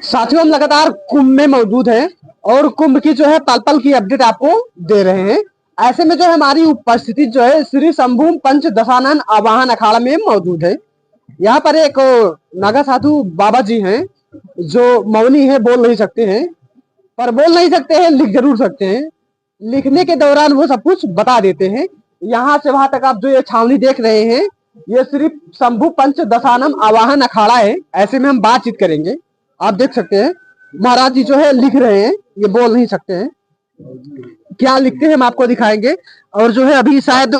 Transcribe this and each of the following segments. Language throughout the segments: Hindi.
साथियों, हम लगातार कुंभ में मौजूद हैं और कुंभ की जो है पल पल की अपडेट आपको दे रहे हैं। ऐसे में जो है हमारी उपस्थिति जो है श्री शंभू पंच दशानन आवाहन अखाड़ा में मौजूद है। यहाँ पर एक नागा साधु बाबा जी हैं जो मौनी है, बोल नहीं सकते हैं, पर बोल नहीं सकते हैं, लिख जरूर सकते हैं। लिखने के दौरान वो सब कुछ बता देते हैं। यहाँ से वहां तक आप जो ये छावनी देख रहे हैं, ये सिर्फ शंभू पंच दशानम आवाहन अखाड़ा है। ऐसे में हम बातचीत करेंगे। आप देख सकते हैं महाराज जी जो है लिख रहे हैं, ये बोल नहीं सकते हैं। क्या लिखते हैं हम आपको दिखाएंगे। और जो है अभी शायद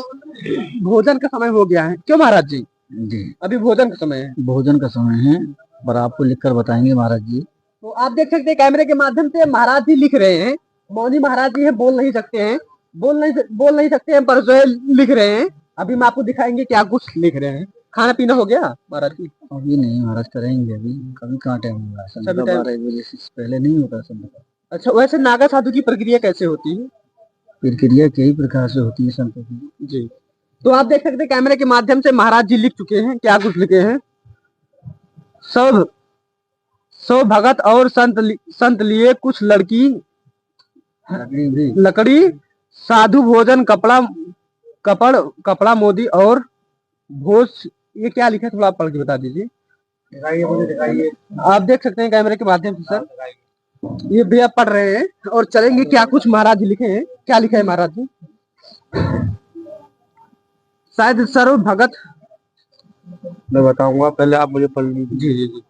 भोजन का समय हो गया है, क्यों महाराज जी? जी, अभी भोजन का समय है। भोजन का समय है, पर आपको लिखकर बताएंगे महाराज जी। तो आप देख सकते हैं कैमरे के माध्यम से महाराज जी लिख रहे हैं। मौनी महाराज जी है, बोल नहीं सकते हैं, बोल नहीं सकते हैं, पर जो है लिख रहे हैं। अभी हम आपको दिखाएंगे क्या कुछ लिख रहे हैं। खाना पीना हो गया महाराज जी? अभी नहीं महाराज, करेंगे अभी। कभी कहाँ टाइम होगा, संध्या 12 बजे से पहले नहीं होता संध्या। अच्छा, वैसे नागा साधु की प्रक्रिया कैसे होती है? प्रक्रिया कई प्रकार से होती है संतों की। जी, तो आप देख सकते हैं कैमरे के माध्यम से महाराज जी लिख चुके हैं। क्या कुछ लिखे हैं? सब सौ भगत और संत लिए कुछ लकड़ी साधु भोजन कपड़ा मोदी और भोज। ये क्या लिखा है, थोड़ा पढ़ के बता दीजिए। दिखाइए। आप देख सकते हैं कैमरे के माध्यम से सर, ये भी आप पढ़ रहे हैं और चलेंगे क्या कुछ महाराज जी लिखे हैं। क्या लिखा है महाराज जी? शायद सर्व भगत, मैं बताऊंगा, पहले आप मुझे पढ़ लीजिए। जी जी जी।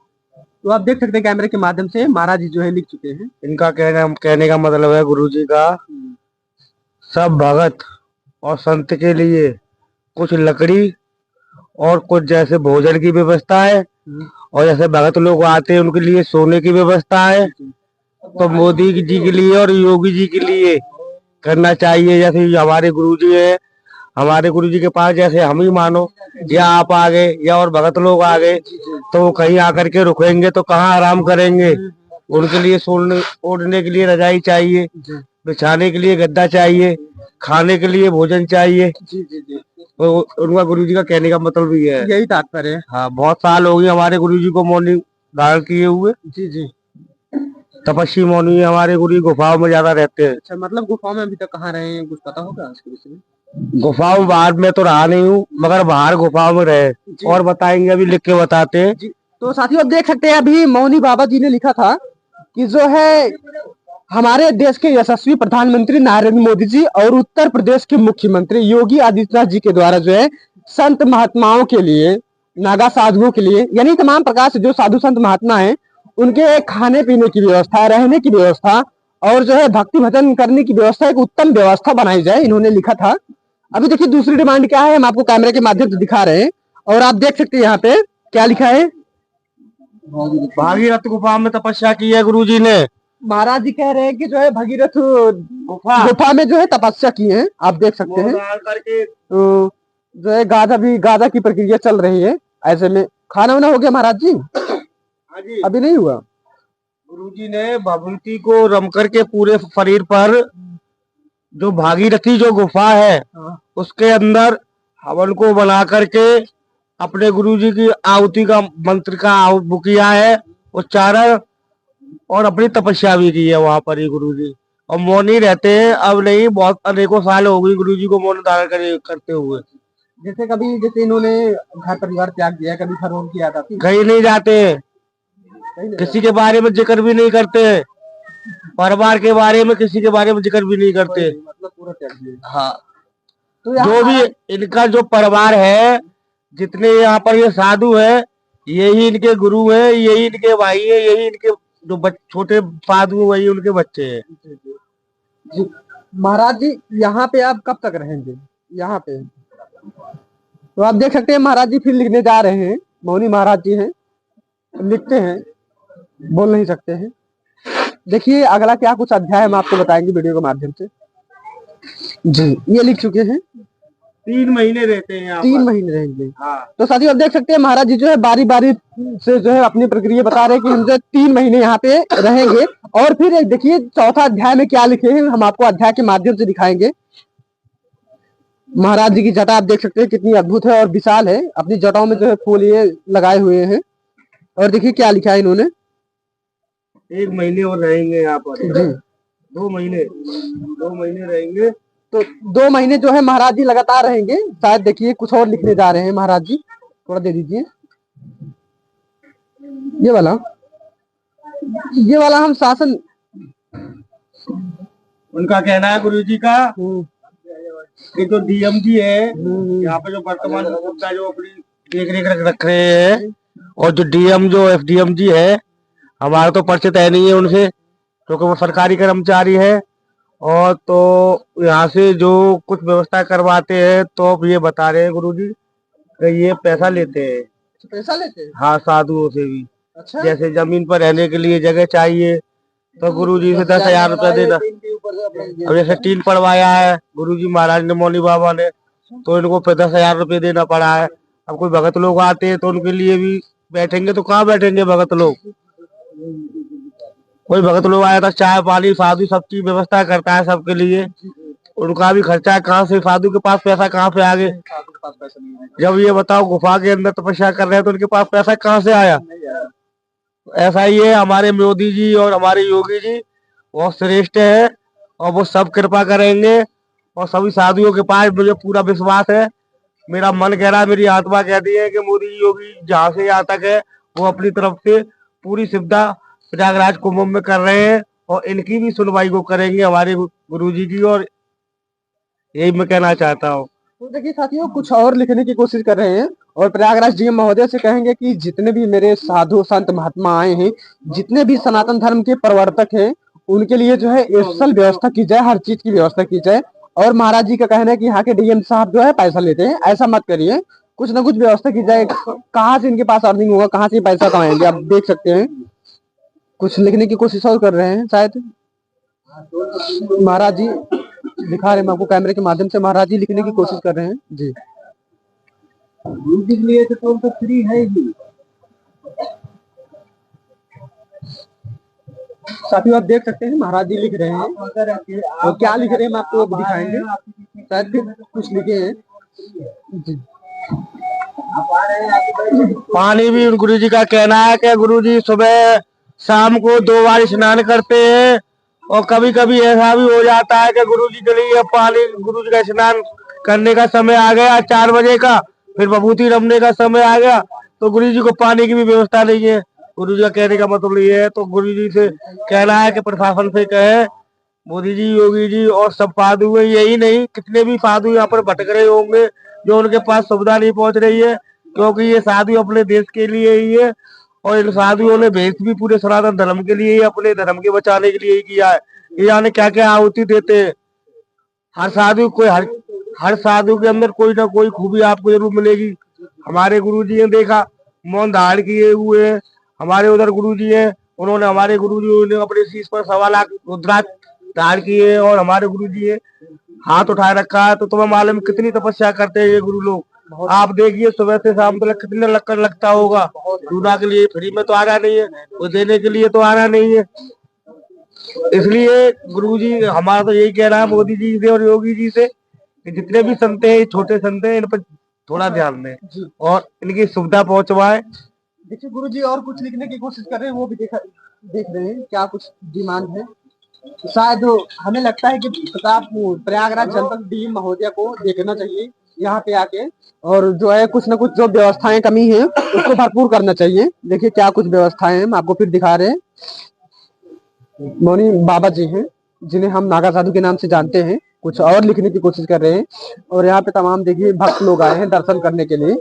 तो आप देख सकते हैं कैमरे के माध्यम से महाराज जी जो है लिख चुके हैं। इनका कहने का मतलब है गुरुजी का सब भगत और संत के लिए कुछ लकड़ी और कुछ जैसे भोजन की व्यवस्था है, और जैसे भगत लोग आते हैं उनके लिए सोने की व्यवस्था है। तो मोदी जी के लिए और योगी जी के लिए करना चाहिए। जैसे हमारे गुरुजी है, हमारे गुरुजी के पास जैसे हम ही मानो, या आप आ गए या और भगत लोग आ गए, तो वो कहीं आकर के रुकेंगे तो कहाँ आराम करेंगे। उनके लिए सोने ओढ़ने के लिए रजाई चाहिए, बिछाने के लिए गद्दा चाहिए, खाने के लिए भोजन चाहिए। जी जी जी। तो उनका गुरुजी का कहने का मतलब भी है, यही तात्पर्य है। हाँ, बहुत साल हो गए हमारे गुरुजी को मौनी धारण किए हुए। जी जी। तपस्वी मौनी हमारे गुरु गुफाओं में ज्यादा रहते हैं। अच्छा, मतलब गुफाओं में अभी तक कहाँ रहे हैं, कुछ पता होगा इसके विषय में? गुफाओं बाहर में तो रहा नहीं हूँ, मगर बाहर गुफाओं में रहे। और बताएंगे, अभी लिख के बताते हैं। तो साथियों आप देख सकते हैं अभी मौनी बाबा जी ने लिखा था कि जो है हमारे देश के यशस्वी प्रधानमंत्री नरेंद्र मोदी जी और उत्तर प्रदेश के मुख्यमंत्री योगी आदित्यनाथ जी के द्वारा जो है संत महात्माओं के लिए, नागा साधुओं के लिए, यानी तमाम प्रकार से जो साधु संत महात्मा हैं उनके खाने पीने की व्यवस्था, रहने की व्यवस्था और जो है भक्ति भजन करने की व्यवस्था, एक उत्तम व्यवस्था बनाई जाए, इन्होंने लिखा था। अभी देखिए दूसरी डिमांड क्या है, हम आपको कैमरे के माध्यम से दिखा रहे हैं और आप देख सकते हैं यहाँ पे क्या लिखा है। भागीरथ गुफा में तपस्या की है गुरुजी ने। महाराज जी कह रहे हैं कि जो है भगीरथ गुफा में जो है तपस्या की है। आप देख सकते हैं तो जो है गाधा की प्रक्रिया चल रही है। ऐसे में खाना वाना हो गया महाराज जी? अभी नहीं हुआ। गुरुजी ने भभूति को रम करके पूरे शरीर पर, जो भागीरथी जो गुफा है उसके अंदर हवन को बना करके अपने गुरुजी की आहुति का मंत्र का वो किया है उच्चारण, और अपनी तपस्या भी की है वहां पर ही गुरुजी। और मौनी रहते हैं, अब नहीं, बहुत अनेकों साल हो गई गुरुजी को मौन धारण करते हुए। जैसे इन्होंने घर परिवार त्याग दिया, कभी फरोन किया था? कहीं नहीं जाते हैं, किसी के बारे में जिक्र भी नहीं करते हैं, परिवार के बारे में किसी के बारे में जिक्र भी नहीं करते। मतलब पूरा त्याग दिया। हाँ, तो जो भी इनका जो परिवार है, जितने यहाँ पर ये साधु है, यही इनके गुरु है, यही इनके भाई है, यही इनके जो छोटे साधु वही उनके बच्चे हैं। महाराज जी यहाँ पे आप कब तक रहेंगे यहाँ पे? तो आप देख सकते हैं महाराज जी फिर लिखने जा रहे हैं। मौनी महाराज जी हैं, लिखते हैं, बोल नहीं सकते हैं। देखिए अगला क्या कुछ अध्याय हम आपको बताएंगे वीडियो के माध्यम से। जी, ये लिख चुके हैं। 3 महीने रहते हैं, 3 महीने रहेंगे। हाँ। तो साथियों आप देख सकते हैं महाराज जी जो है बारी बारी से जो है अपनी प्रक्रिया बता रहे हैं कि हम जो 3 महीने यहाँ पे रहेंगे। और फिर देखिए चौथा अध्याय में क्या लिखे हैं, हम आपको अध्याय के माध्यम से दिखाएंगे। महाराज जी की जटा आप देख सकते हैं कितनी अद्भुत है और विशाल है। अपनी जटाओं में जो है फूल ये लगाए हुए हैं। और देखिए क्या लिखा है इन्होंने। 1 महीने और रहेंगे यहाँ पर। जी 2 महीने रहेंगे। तो 2 महीने जो है महाराज जी लगातार रहेंगे। शायद देखिए कुछ और लिखने जा रहे हैं महाराज जी, थोड़ा दे दीजिए। ये वाला हम शासन, उनका कहना है गुरुजी का कि जो डीएम जी है यहाँ पे जो वर्तमान उपभोक्ता जो अपनी देख रेख रख रहे हैं, और जो डीएम जो एफडीएम जी है, हमारा तो परिचित है नहीं है उनसे क्योंकि वो सरकारी कर्मचारी है। और तो यहाँ से जो कुछ व्यवस्था करवाते हैं तो अब ये बता रहे हैं गुरुजी कि ये पैसा लेते हैं। पैसा लेते हैं? हाँ, साधुओं से भी। अच्छा। जैसे जमीन पर रहने के लिए जगह चाहिए तो गुरुजी से 10,000 रुपया देना। अब जैसे टीन पड़वाया है गुरुजी महाराज ने, मौली बाबा ने, तो इनको 10,000 रुपये देना पड़ा है। अब कोई भगत लोग आते हैं तो उनके लिए भी बैठेंगे, तो कहाँ बैठेंगे भगत लोग। कोई भगत लोग आया था, चाय पानी साधु सब चीज व्यवस्था करता है सबके लिए, उनका भी खर्चा है। कहाँ से साधु के पास पैसा कहाँ से आगे? जब ये बताओ गुफा के अंदर तपस्या कर रहे हैं तो उनके पास पैसा कहाँ से आया? ऐसा ही है, हमारे मोदी जी और हमारे योगी जी बहुत श्रेष्ठ है और वो सब कृपा करेंगे। और सभी साधुओं के पास मुझे पूरा विश्वास है। मेरा मन कह रहा है, मेरी आत्मा कहती है कि मोदी योगी जहाँ से यहाँ तक है वो अपनी तरफ से पूरी सुविधा प्रयागराज कुंभ में कर रहे हैं और इनकी भी सुनवाई को करेंगे हमारे गुरुजी की। और यही मैं कहना चाहता हूँ। तो देखिए साथियों, कुछ और लिखने की कोशिश कर रहे हैं और प्रयागराज डीएम महोदय से कहेंगे कि जितने भी मेरे साधु संत महात्मा आए हैं, जितने भी सनातन धर्म के प्रवर्तक हैं, उनके लिए जो है स्पेशल व्यवस्था की जाए, हर चीज की व्यवस्था की जाए। और महाराज जी का कहना है कि यहाँ के डीएम साहब जो है पैसा लेते हैं, ऐसा मत करिए, कुछ ना कुछ व्यवस्था की जाए। कहाँ से इनके पास अर्निंग होगा, कहाँ से पैसा कमाएंगे, आप देख सकते हैं। कुछ लिखने की कोशिश और कर रहे हैं शायद महाराज जी, दिखा रहे हैं आपको कैमरे के माध्यम से। महाराज जी लिखने की कोशिश कर रहे हैं जी। के लिए तो फ्री है ही। साथियों आप देख सकते हैं महाराज जी लिख रहे हैं, और क्या लिख रहे हैं हम आपको दिखाएंगे। शायद फिर कुछ लिखे हैं जी। पानी भी गुरु जी का कहना है कि गुरु जी सुबह शाम को 2 बार स्नान करते हैं। और कभी कभी ऐसा भी हो जाता है कि गुरु जी के लिए पानी, गुरु जी का स्नान करने का समय आ गया 4 बजे का, फिर विभूति रमने का समय आ गया, तो गुरु जी को पानी की भी व्यवस्था नहीं है। गुरु जी का कहने का मतलब ये है, तो गुरु जी से कहना है कि प्रशासन से कहे, मोदी जी योगी जी और सब साधु है, यही नहीं कितने भी साधु यहाँ पर भटक रहे होंगे जो उनके पास सुविधा नहीं पहुंच रही है, क्योंकि ये साधु अपने देश के लिए ही है। और इन साधुओं ने भेष भी पूरे सनातन धर्म के लिए ही, अपने धर्म के बचाने के लिए ही किया है। ये जाने क्या क्या आहुति देते हैं। हर साधु कोई हर साधु के अंदर कोई ना कोई खूबी आपको जरूर मिलेगी। हमारे गुरु जी ने देखा, मौन धारण किए हुए हैं। हमारे उधर गुरु जी है, उन्होंने हमारे गुरु जी ने अपने शीश पर 1.25 लाख रुद्राक्ष धारण किए, और हमारे गुरु जी है हाथ उठाए रखा है। तो तुम्हें मालूम कितनी तपस्या करते हैं ये गुरु लोग। आप देखिए सुबह से शाम तक कितने लगता होगा। दूना के लिए फ्री में तो आना नहीं है, वो देने के लिए तो आना नहीं है। इसलिए गुरु जी हमारा तो यही कह रहा है मोदी जी से और योगी जी से कि जितने भी संत हैं, छोटे संत हैं, इन पर थोड़ा ध्यान दें और इनकी सुविधा पहुंचवाए। देखिए गुरु जी और कुछ लिखने की कोशिश कर रहे हैं, वो भी देख रहे हैं क्या कुछ डिमांड है। शायद हमें लगता है कि प्रयागराज जनपद डीएम महोदय को देखना चाहिए यहाँ पे आके, और जो है कुछ ना कुछ जो व्यवस्थाएं कमी है उसको भरपूर करना चाहिए। देखिए क्या कुछ व्यवस्थाएं हम आपको फिर दिखा रहे हैं। मौनी बाबा जी हैं जिन्हें हम नागा साधु के नाम से जानते हैं, कुछ और लिखने की कोशिश कर रहे हैं। और यहाँ पे तमाम देखिए भक्त लोग आए हैं दर्शन करने के लिए।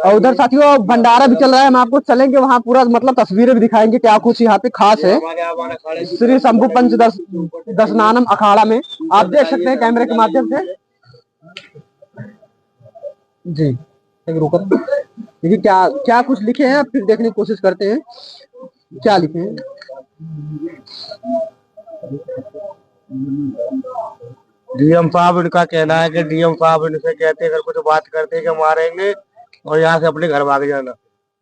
और उधर साथियों भंडारा भी चल रहा है, हम आपको चलेंगे वहाँ पूरा मतलब तस्वीरें भी दिखाएंगे क्या कुछ यहाँ पे खास है। श्री शंभु पंच दशनानम अखाड़ा में आप देख सकते हैं कैमरे के माध्यम से जी। एक रुको, देखिए क्या क्या कुछ लिखे हैं, फिर देखने की कोशिश करते हैं क्या लिखे हैं। डीएम साहब इनका कहना है कि डीएम साहब इनसे कहते हैं अगर कुछ बात करते हैं कि मारेंगे और यहाँ से अपने घर भाग जाना।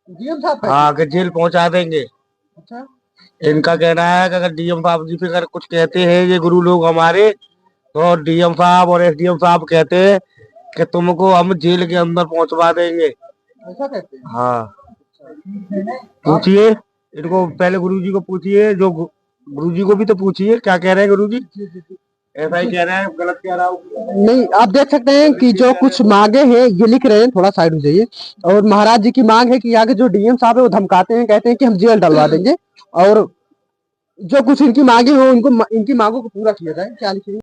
डीएम साहब हाँ, कि जेल पहुंचा देंगे। अच्छा, इनका कहना है कि अगर डीएम साहब जी पे अगर कुछ कहते हैं ये गुरु लोग हमारे, तो डीएम साहब और एसडीएम साहब कहते हैं कि तुमको हम जेल के अंदर पहुंचवा देंगे। ऐसा कहते हैं? हाँ, पूछिए। इनको पहले गुरुजी को पूछिए, जो गुरुजी को भी तो पूछिए क्या कह रहे हैं गुरुजी। ऐसा ही कह रहे हैं, गलत कह रहा हूँ। नहीं, आप देख सकते हैं कि जो कुछ मांगे हैं ये लिख रहे हैं, थोड़ा साइड हो जाइए। और महाराज जी की मांग है कि यहाँ के जो डीएम साहब है वो धमकाते हैं, कहते हैं कि हम जेल डलवा देंगे, और जो कुछ इनकी मांगे हो इनको इनकी मांगों को पूरा किया जाए। क्या लिखिए।